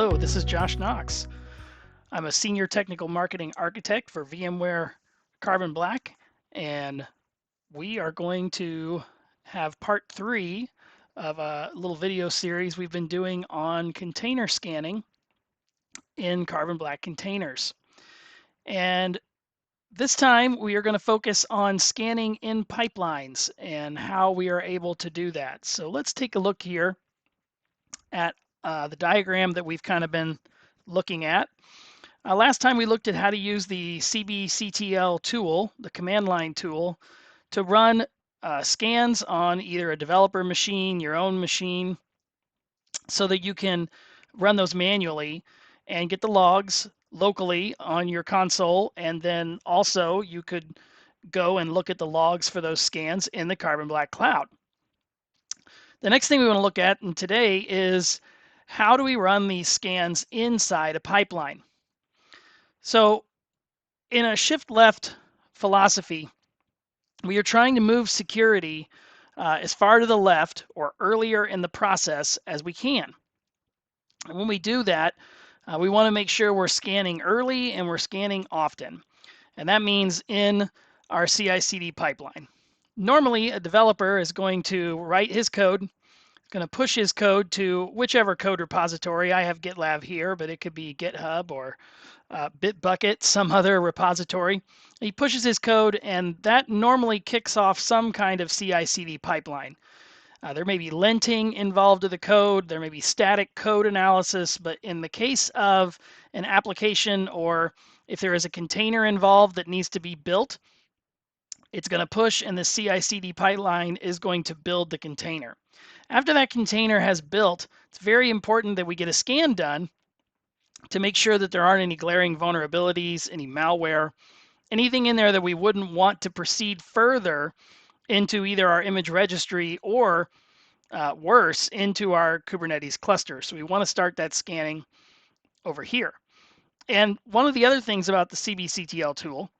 Hello, this is Josh Knox. I'm a senior technical marketing architect for VMware Carbon Black, and we are going to have part 3 of a little video series we've been doing on container scanning in Carbon Black containers. And this time we are going to focus on scanning in pipelines and how we are able to do that. So let's take a look here at the diagram that we've kind of been looking at. Last time we looked at how to use the cbctl tool, the command line tool, to run scans on either a developer machine, your own machine, so that you can run those manually and get the logs locally on your console. And then also you could go and look at the logs for those scans in the Carbon Black cloud. The next thing we want to look at today is how do we run these scans inside a pipeline? So in a shift left philosophy, we are trying to move security as far to the left or earlier in the process as we can. And when we do that, we want to make sure we're scanning early and we're scanning often. And that means in our CI/CD pipeline. Normally, a developer is going to write his code, going to push his code to whichever code repository. I have GitLab here, but it could be GitHub or Bitbucket, some other repository. He pushes his code, and that normally kicks off some kind of CI/CD pipeline. There may be linting involved in the code. There may be static code analysis, but in the case of an application or if there is a container involved that needs to be built, it's going to push, and the CI/CD pipeline is going to build the container. After that container has built, it's very important that we get a scan done to make sure that there aren't any glaring vulnerabilities, any malware, anything in there that we wouldn't want to proceed further into either our image registry or worse, into our Kubernetes cluster. So we want to start that scanning over here. And one of the other things about the cbctl tool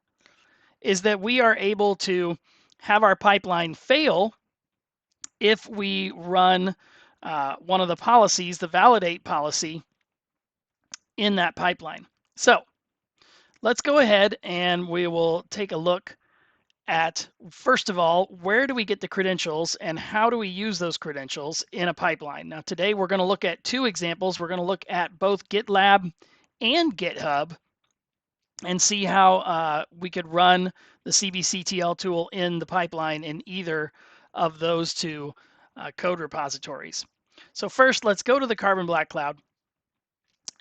is that we are able to have our pipeline fail if we run one of the policies, the validate policy, in that pipeline. So let's go ahead and we will take a look at, first of all, where do we get the credentials and how do we use those credentials in a pipeline? Now today we're going to look at two examples. We're going to look at both GitLab and GitHub and see how we could run the cbctl tool in the pipeline in either of those two code repositories. So first, let's go to the Carbon Black cloud.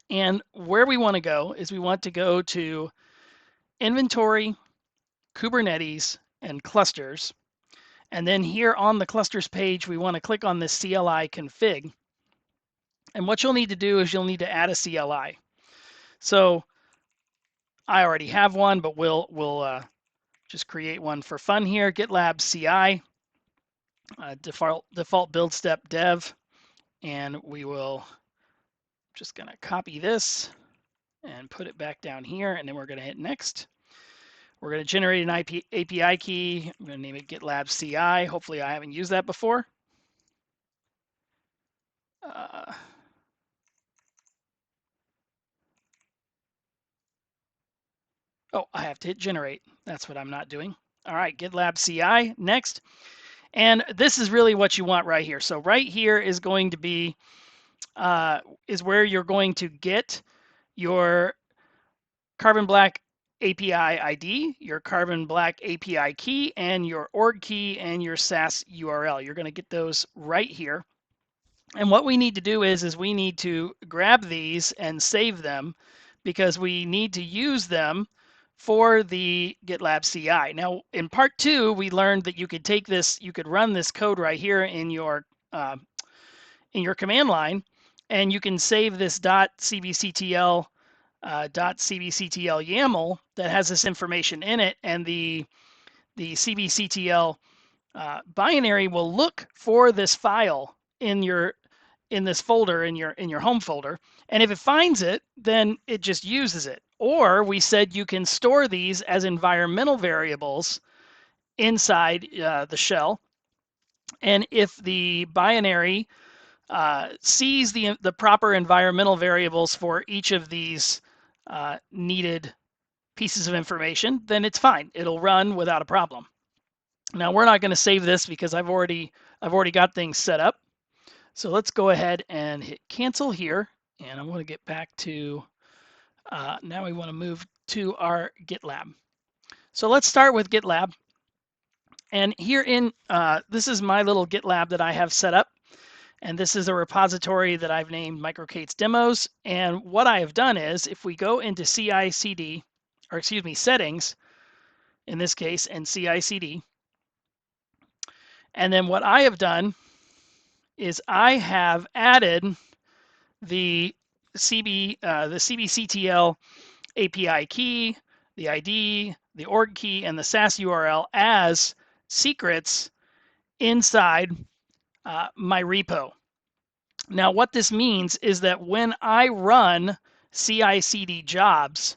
And where we want to go is we want to go to Inventory, Kubernetes, and Clusters. And then here on the Clusters page, we want to click on this CLI config. And what you'll need to do is you'll need to add a CLI. So I already have one, but we'll just create one for fun here. GitLab CI, default build step dev, and we will just going to copy this and put it back down here, and then we're going to hit next. We're going to generate an API key. I'm going to name it GitLab CI. Hopefully I haven't used that before. Oh, I have to hit generate. That's what I'm not doing. All right, GitLab CI, next. And this is really what you want right here. So right here is going to be, is where you're going to get your Carbon Black API ID, your Carbon Black API key, and your org key and your SaaS URL. You're going to get those right here. And what we need to do is we need to grab these and save them because we need to use them for the GitLab CI. Now, in part 2, we learned that you could take this, you could run this code right here in your command line, and you can save this .cbctl YAML that has this information in it, and the cbctl binary will look for this file in this folder in your home folder, and if it finds it, then it just uses it. Or we said you can store these as environmental variables inside the shell, and if the binary sees the proper environmental variables for each of these needed pieces of information, then it's fine. It'll run without a problem. Now we're not going to save this because I've already got things set up. So let's go ahead and hit cancel here, and I'm going to get back to now we want to move to our GitLab. So let's start with GitLab. And here in this is my little GitLab that I have set up. And this is a repository that I've named MicroK8s Demos. And what I have done is, if we go into CI/CD, or excuse me, settings, in this case, and CI/CD, and then what I have done is I have added the cbctl API key, the ID, the org key, and the SAS URL as secrets inside my repo. Now, what this means is that when I run CI/CD jobs,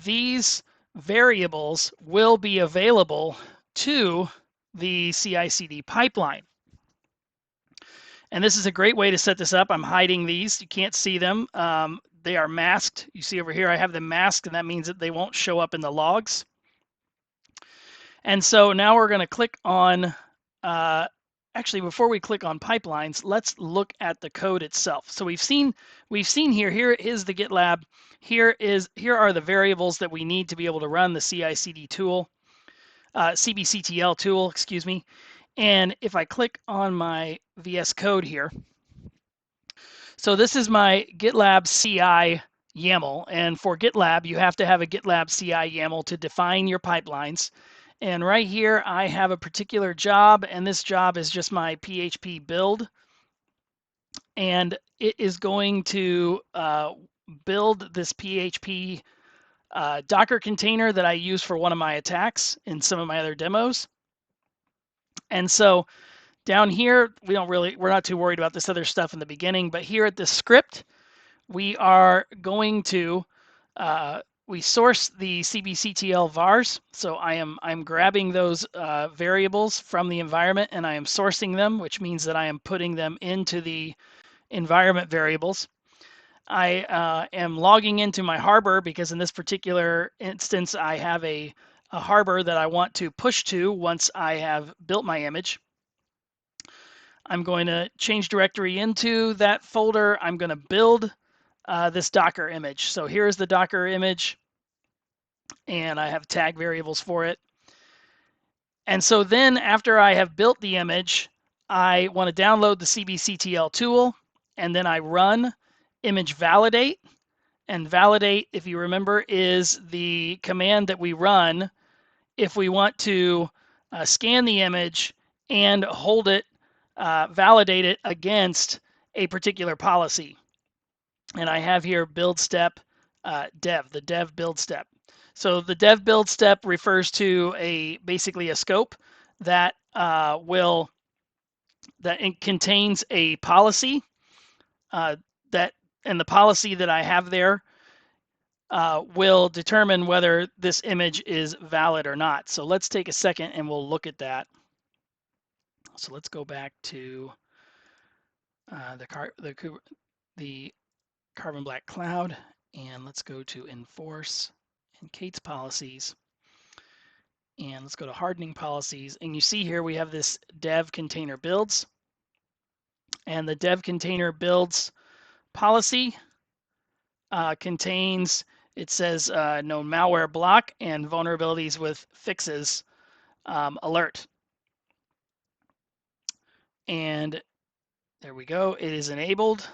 these variables will be available to the CI/CD pipeline. And this is a great way to set this up. I'm hiding these. You can't see them. They are masked. You see over here, I have them masked, and that means that they won't show up in the logs. And so now we're going to click on actually, before we click on pipelines, let's look at the code itself. So we've seen here is the GitLab. Here are the variables that we need to be able to run the CI/CD tool, cbctl tool, excuse me. And if I click on my VS Code here, so this is my GitLab CI YAML. And for GitLab, you have to have a GitLab CI YAML to define your pipelines. And right here, I have a particular job, and this job is just my PHP build. And it is going to build this PHP Docker container that I use for one of my attacks in some of my other demos. And so down here, we're not too worried about this other stuff in the beginning, but here at the script, we are going to we source the cbctl vars. So I'm grabbing those variables from the environment, and I am sourcing them, which means that I am putting them into the environment variables. I am logging into my harbor because in this particular instance, I have a harbor that I want to push to once I have built my image. I'm going to change directory into that folder. I'm going to build this Docker image. So here's the Docker image, and I have tag variables for it. And so then after I have built the image, I want to download the cbctl tool, and then I run image validate. And validate, if you remember, is the command that we run if we want to scan the image and hold it, validate it against a particular policy. And I have here build step dev, the dev build step. So the dev build step refers to basically a scope that contains a policy and the policy that I have there will determine whether this image is valid or not. So let's take a second and we'll look at that. So let's go back to the Carbon Black Cloud, and let's go to enforce and K8s policies. And let's go to hardening policies. And you see here we have this dev container builds. And the dev container builds policy contains, it says known malware block and vulnerabilities with fixes alert. And there we go. It is enabled.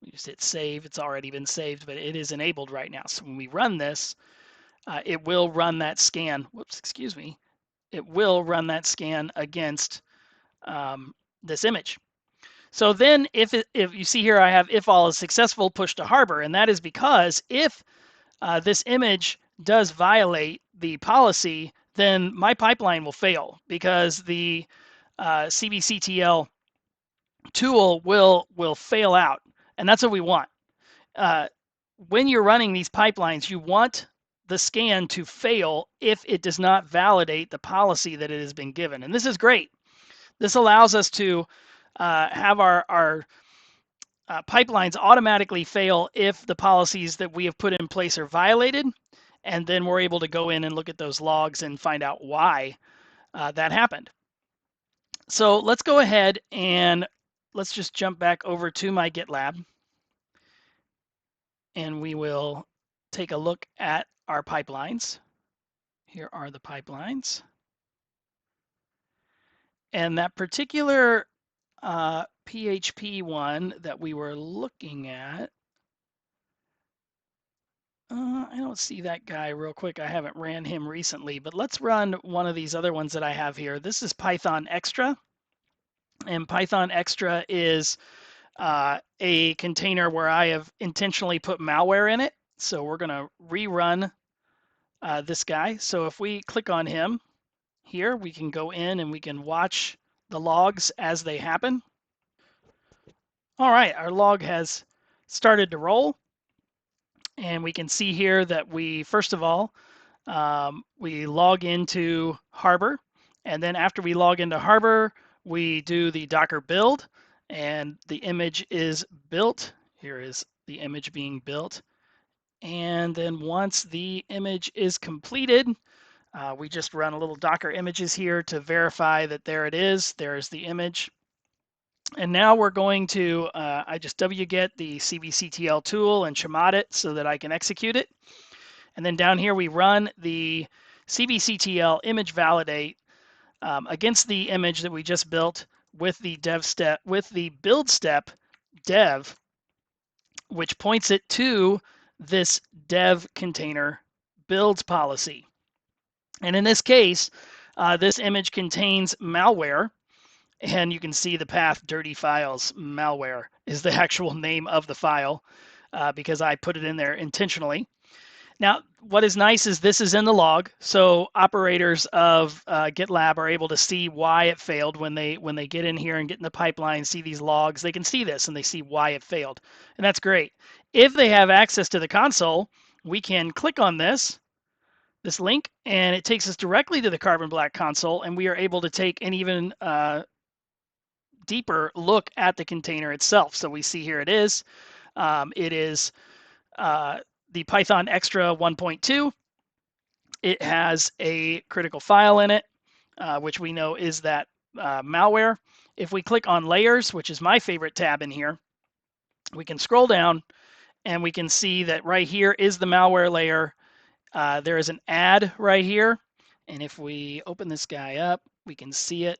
We just hit save. It's already been saved, but it is enabled right now. So when we run this, it will run that scan. Whoops, excuse me. It will run that scan against this image. So then if you see here, I have if all is successful, push to harbor. And that is because if this image does violate the policy, then my pipeline will fail because the cbctl tool will fail out. And that's what we want. When you're running these pipelines, you want the scan to fail if it does not validate the policy that it has been given. And this is great. This allows us to have our pipelines automatically fail if the policies that we have put in place are violated, and then we're able to go in and look at those logs and find out why that happened. So let's go ahead and let's just jump back over to my GitLab, and we will take a look at our pipelines. Here are the pipelines. And that particular PHP one that we were looking at, I don't see that guy real quick. I haven't ran him recently, but let's run one of these other ones that I have here. This is Python Extra, and Python Extra is a container where I have intentionally put malware in it. So we're going to rerun this guy. So if we click on him here, we can go in and we can watch the logs as they happen. All right, our log has started to roll. And we can see here that we, first of all, we log into Harbor. And then after we log into Harbor, we do the Docker build. And the image is built. Here is the image being built. And then once the image is completed, we just run a little Docker images here to verify that there it is. There's the image. And now we're going to, I just wget the cbctl tool and chmod it so that I can execute it. And then down here we run the cbctl image validate against the image that we just built with the dev step, with the build step dev, which points it to this dev container builds policy. And in this case, this image contains malware. And you can see the path dirty files malware is the actual name of the file because I put it in there intentionally. Now, what is nice is this is in the log, so operators of GitLab are able to see why it failed when they get in here and get in the pipeline, see these logs. They can see this and they see why it failed, and that's great. If they have access to the console, we can click on this link, and it takes us directly to the Carbon Black console, and we are able to take an even deeper look at the container itself. So we see here it is. It is the Python Extra 1.2. It has a critical file in it, which we know is that malware. If we click on layers, which is my favorite tab in here, we can scroll down and we can see that right here is the malware layer. There is an add right here. And if we open this guy up, we can see it.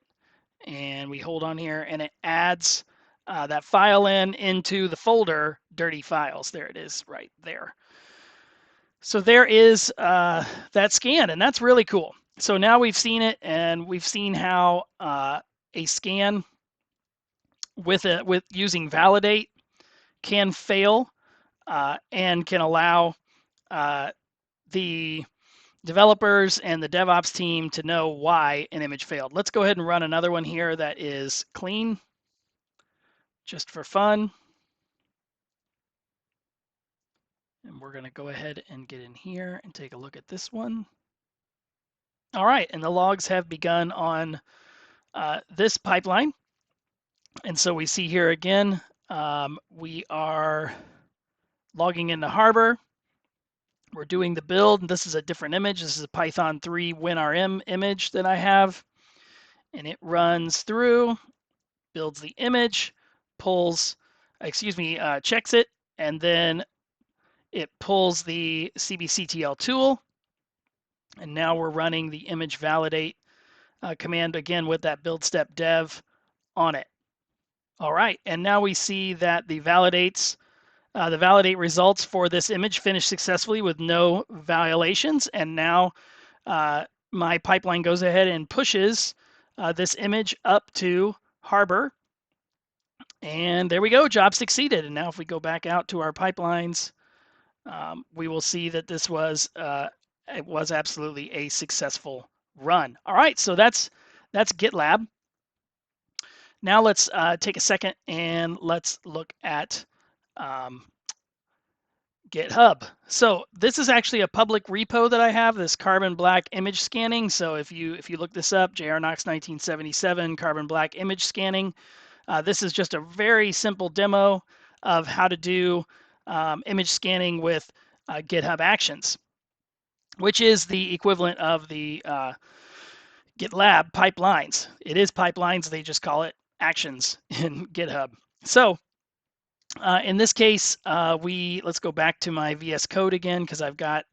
And we hold on here and it adds that file into the folder dirty files. There it is right there. So there is that scan, and that's really cool. So now we've seen it, and we've seen how a scan with using validate can fail and can allow the developers and the DevOps team to know why an image failed. Let's go ahead and run another one here that is clean, just for fun. And we're going to go ahead and get in here and take a look at this one. All right, and the logs have begun on this pipeline. And so we see here again, we are logging into Harbor. We're doing the build, and this is a different image. This is a Python 3 WinRM image that I have. And it runs through, builds the image, checks it, and then it pulls the cbctl tool. And now we're running the image validate command again with that build step dev on it. All right, and now we see that the validate results for this image finished successfully with no violations. And now my pipeline goes ahead and pushes this image up to Harbor. And there we go, job succeeded. And now if we go back out to our pipelines, we will see that this was it was absolutely a successful run. All right, so that's GitLab. Now let's take a second and let's look at GitHub. So this is actually a public repo that I have, this Carbon Black image scanning. So if you look this up, JRKnox 1977 Carbon Black image scanning, this is just a very simple demo of how to do image scanning with GitHub Actions, which is the equivalent of the GitLab pipelines. It is pipelines, they just call it actions in GitHub. So in this case, let's go back to my VS Code again, because I've got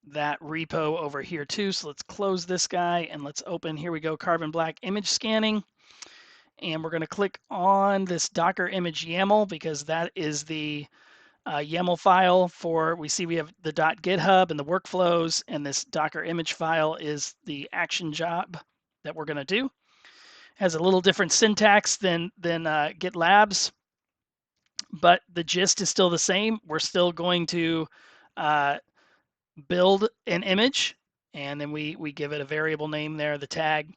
that repo over here too. So let's close this guy and let's open, here we go, Carbon Black image scanning. And we're going to click on this Docker image YAML, because that is the YAML file for, we see we have the .github and the workflows, and this Docker image file is the action job that we're going to do. Has a little different syntax than GitLab's, but the gist is still the same. We're still going to build an image, and then we give it a variable name there, the tag.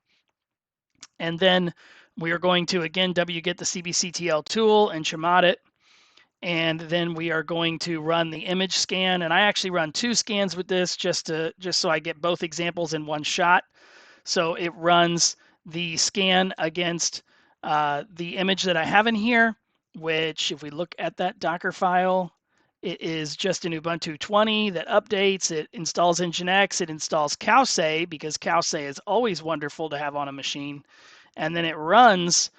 And then we are going to, again, wget the cbctl tool and chmod it. And then we are going to run the image scan. And I actually run 2 scans with this just so I get both examples in one shot. So it runs the scan against the image that I have in here, which if we look at that Docker file, it is just an Ubuntu 20 that updates. It installs Nginx. It installs Cowsay, because Cowsay is always wonderful to have on a machine. And then it runs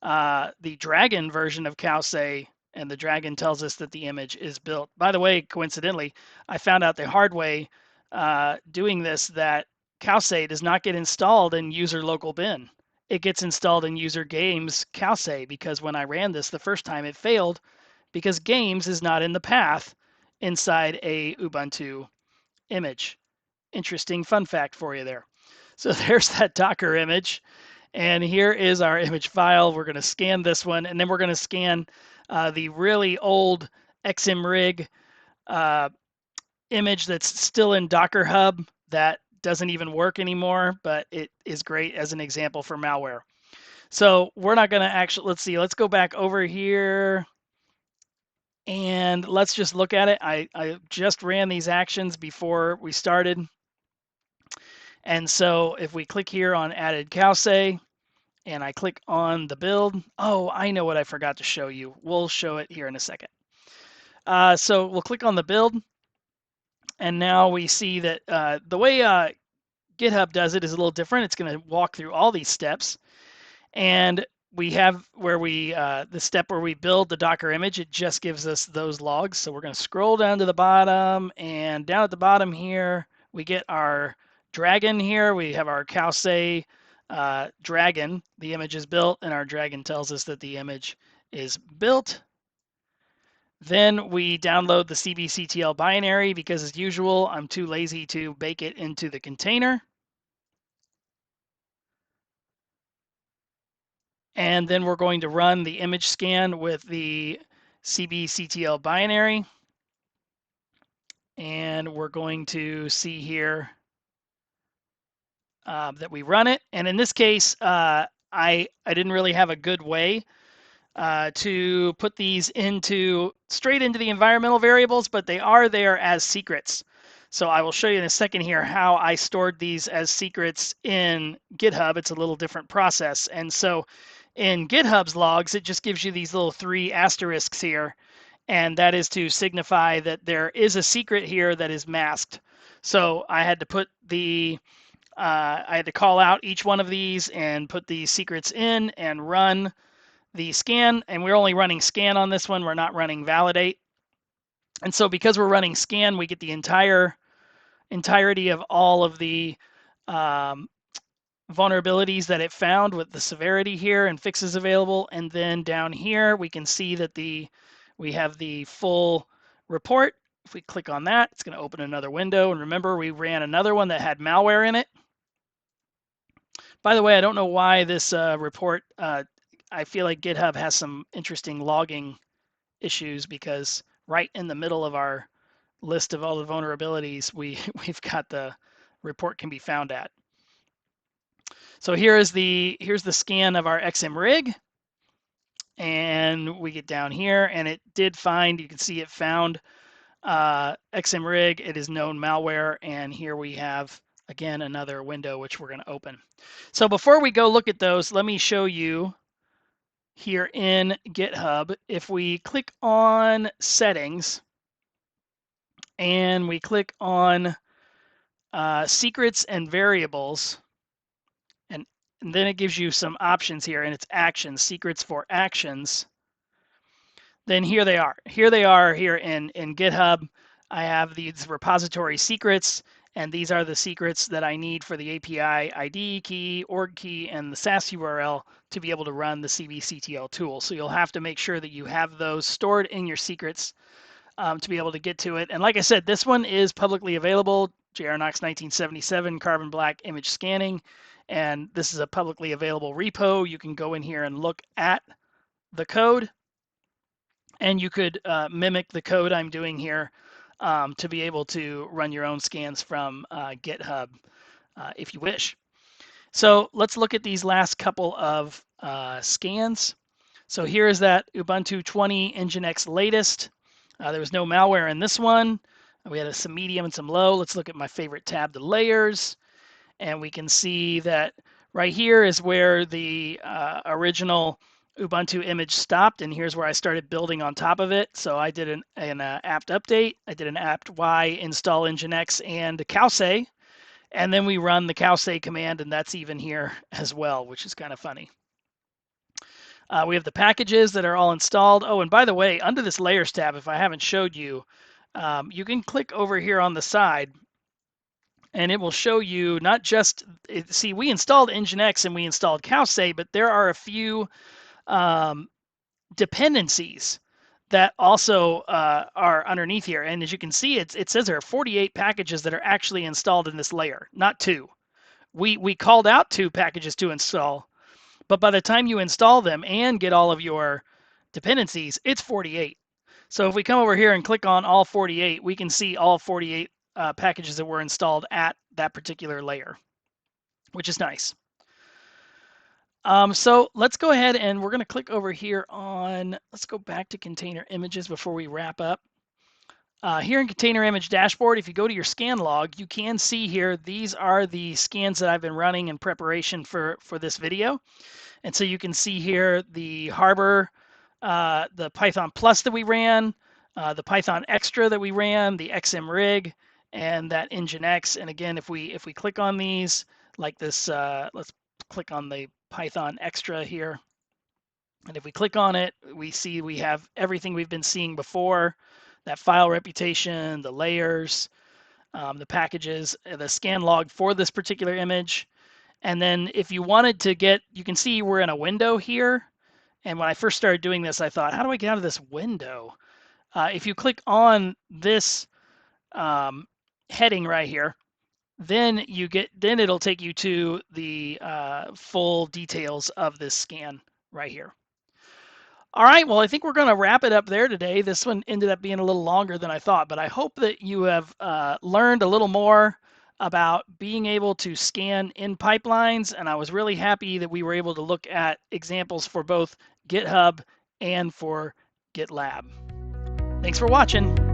the Dragon version of Cowsay, and the Dragon tells us that the image is built. By the way, coincidentally, I found out the hard way doing this, that Cowsay does not get installed in user local bin. It gets installed in user games Cowsay, because when I ran this the first time, it failed because games is not in the path inside a Ubuntu image. Interesting fun fact for you there. So there's that Docker image. And here is our image file. We're going to scan this one, and then we're going to scan the really old xmrig image that's still in Docker Hub that doesn't even work anymore, but it is great as an example for malware. So we're not going to actually, let's go back over here and let's just look at it. I just ran these actions before we started. And so if we click here on added Cowsay, and I click on the build. Oh, I know what I forgot to show you. We'll show it here in a second. So we'll click on the build, and now we see that the way GitHub does it is a little different. It's going to walk through all these steps, and we have where the step where we build the Docker image, it just gives us those logs. So we're going to scroll down to the bottom, and down at the bottom here, we get our Dragon here. We have our Cowsay Dragon, the image is built, and our Dragon tells us that the image is built. Then we download the cbctl binary, because as usual, I'm too lazy to bake it into the container. And then we're going to run the image scan with the cbctl binary. And we're going to see here that we run it. And in this case, I didn't really have a good way to put these straight into the environmental variables, but they are there as secrets. So I will show you in a second here how I stored these as secrets in GitHub. It's a little different process. And so in GitHub's logs, it just gives you these little 3 asterisks here. And that is to signify that there is a secret here that is masked. So I had to put I had to call out each one of these and put these secrets in and run the scan. And we're only running scan on this one. We're not running validate. And so because we're running scan, we get the entirety of all of the vulnerabilities that it found with the severity here and fixes available. And then down here, we can see that we have the full report. If we click on that, it's going to open another window. And remember, we ran another one that had malware in it. By the way, I don't know why this report, I feel like GitHub has some interesting logging issues, because right in the middle of our list of all the vulnerabilities, we've got the report can be found at. So here's the scan of our xmrig, and we get down here, and it did find, you can see it found xmrig. It is known malware, and here we have again another window which we're going to open. So before we go look at those, let me show you here in GitHub, if we click on settings and we click on secrets and variables, and then it gives you some options here, and it's actions, secrets for actions. Then here they are. Here they are here in GitHub. I have these repository secrets, and these are the secrets that I need for the API ID key, org key, and the SAS URL to be able to run the cbctl tool. So you'll have to make sure that you have those stored in your secrets to be able to get to it. And like I said, this one is publicly available, JRNox 1977 carbon black image scanning. And this is a publicly available repo. You can go in here and look at the code, and you could mimic the code I'm doing here to be able to run your own scans from GitHub if you wish. So let's look at these last couple of scans. So here is that Ubuntu 20 Nginx latest. There was no malware in this one. We had some medium and some low. Let's look at my favorite tab, the layers. And we can see that right here is where the original Ubuntu image stopped, and here's where I started building on top of it. So I did an apt update. I did an apt-y install nginx and cowsay, and then we run the cowsay command, and that's even here as well, which is kind of funny. We have the packages that are all installed. Oh, and by the way, under this layers tab, if I haven't showed you, you can click over here on the side, and it will show you not just, see, we installed nginx and we installed cowsay, but there are a few dependencies that also are underneath here. And as you can see, it says there are 48 packages that are actually installed in this layer, not 2. We called out 2 packages to install, but by the time you install them and get all of your dependencies, it's 48. So if we come over here and click on all 48, we can see all 48 packages that were installed at that particular layer, which is nice. So let's go ahead and we're going to click over here on, let's go back to container images before we wrap up. Here in container image dashboard, if you go to your scan log, you can see here, these are the scans that I've been running in preparation for this video. And so you can see here the Harbor, the Python Plus that we ran, the Python Extra that we ran, the XMRig, and that Nginx. And again, if we click on these, like this, let's click on the Python Extra here. And if we click on it, we see we have everything we've been seeing before, that file reputation, the layers, the packages, the scan log for this particular image. And then if you wanted to get, you can see we're in a window here. And when I first started doing this, I thought, how do I get out of this window? If you click on this heading right here, then it'll take you to the full details of this scan right here. All right, well, I think we're going to wrap it up there today. This one ended up being a little longer than I thought, but I hope that you have learned a little more about being able to scan in pipelines, and I was really happy that we were able to look at examples for both GitHub and for GitLab. Thanks for watching.